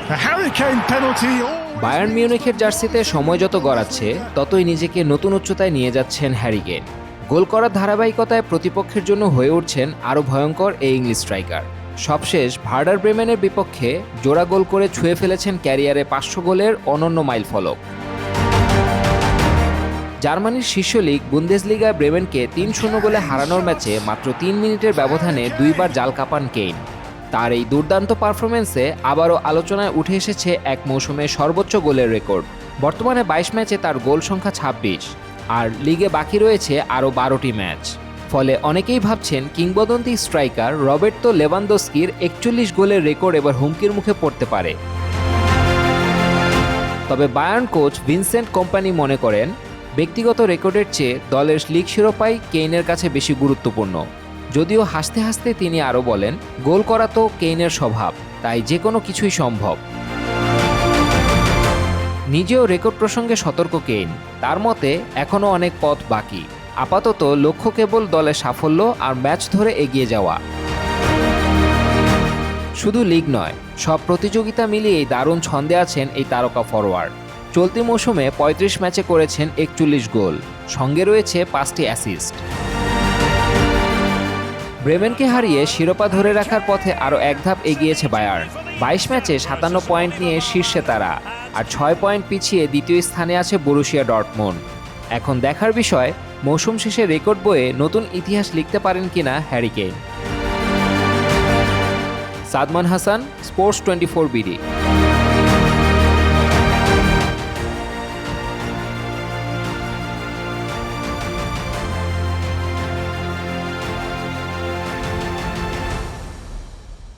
A Harry Kane penalty. Bayern মিউনিখের জার্সিতে সময় যত গড়াচ্ছে ততই নিজেকে নতুন উচ্চতায় নিয়ে যাচ্ছেন হ্যারি কেন। গোল করার ধারাবাহিকতায় প্রতিপক্ষের জন্য হয়ে উঠছেন আরও ভয়ঙ্কর এই ইংলিশ স্ট্রাইকার। সবশেষ ভার্ডার ব্রেমেনের বিপক্ষে জোড়া গোল করে ছুঁয়ে ফেলেছেন ক্যারিয়ারে 500 গোলের অনন্য মাইলফলক। জার্মানির শীর্ষ লিগ বুন্দেসলিগায় ব্রেমেনকে 3-0 গোলে হারানোর ম্যাচে মাত্র 3 মিনিটের ব্যবধানে 2বার জাল কাপান কেইন। তার এই দুর্দান্ত পারফরমেন্সে আবারও আলোচনায় উঠে এসেছে এক মৌসুমে সর্বোচ্চ গোলের রেকর্ড। বর্তমানে 22 ম্যাচে তার গোল সংখ্যা 26, আর লিগে বাকি রয়েছে আরও 12টি ম্যাচ। ফলে অনেকেই ভাবছেন কিংবদন্তি স্ট্রাইকার রবের্তো লেভানদস্কির 41 গোলের রেকর্ড এবার হুমকির মুখে পড়তে পারে। তবে বায়ার্ন কোচ ভিনসেন্ট কম্পানি মনে করেন, ব্যক্তিগত রেকর্ডের চেয়ে দলের লিগ শিরোপাই কেইনের কাছে বেশি গুরুত্বপূর্ণ। যদিও হাসতে হাসতে তিনি আরও বলেন, গোল করা তো কেইনের স্বভাব, তাই যে কোনো কিছুই সম্ভব। নিজেও রেকর্ড প্রসঙ্গে সতর্ক কেইন। তার মতে এখনও অনেক পথ বাকি। আপাতত লক্ষ্য কেবল দলের সাফল্য আর ম্যাচ ধরে এগিয়ে যাওয়া। শুধু লিগ নয়, সব প্রতিযোগিতা মিলিয়েই দারুণ ছন্দে আছেন এই তারকা ফরোয়ার্ড। চলতি মৌসুমে 35 ম্যাচে করেছেন 41 গোল, সঙ্গে রয়েছে 5টি অ্যাসিস্ট। ব্রেমেনকে হারিয়ে শিরোপা ধরে রাখার পথে আরও এক ধাপ এগিয়েছে বায়ার্ন। 22 ম্যাচে 57 পয়েন্ট নিয়ে শীর্ষে তারা, আর 6 পয়েন্ট পিছিয়ে দ্বিতীয় স্থানে আছে বরুসিয়া ডর্টমুন্ড। এখন দেখার বিষয়, মৌসুম শেষে রেকর্ড বইয়ে নতুন ইতিহাস লিখতে পারেন কিনা Harry Kane. Sadman Hasan, sports 24 BD.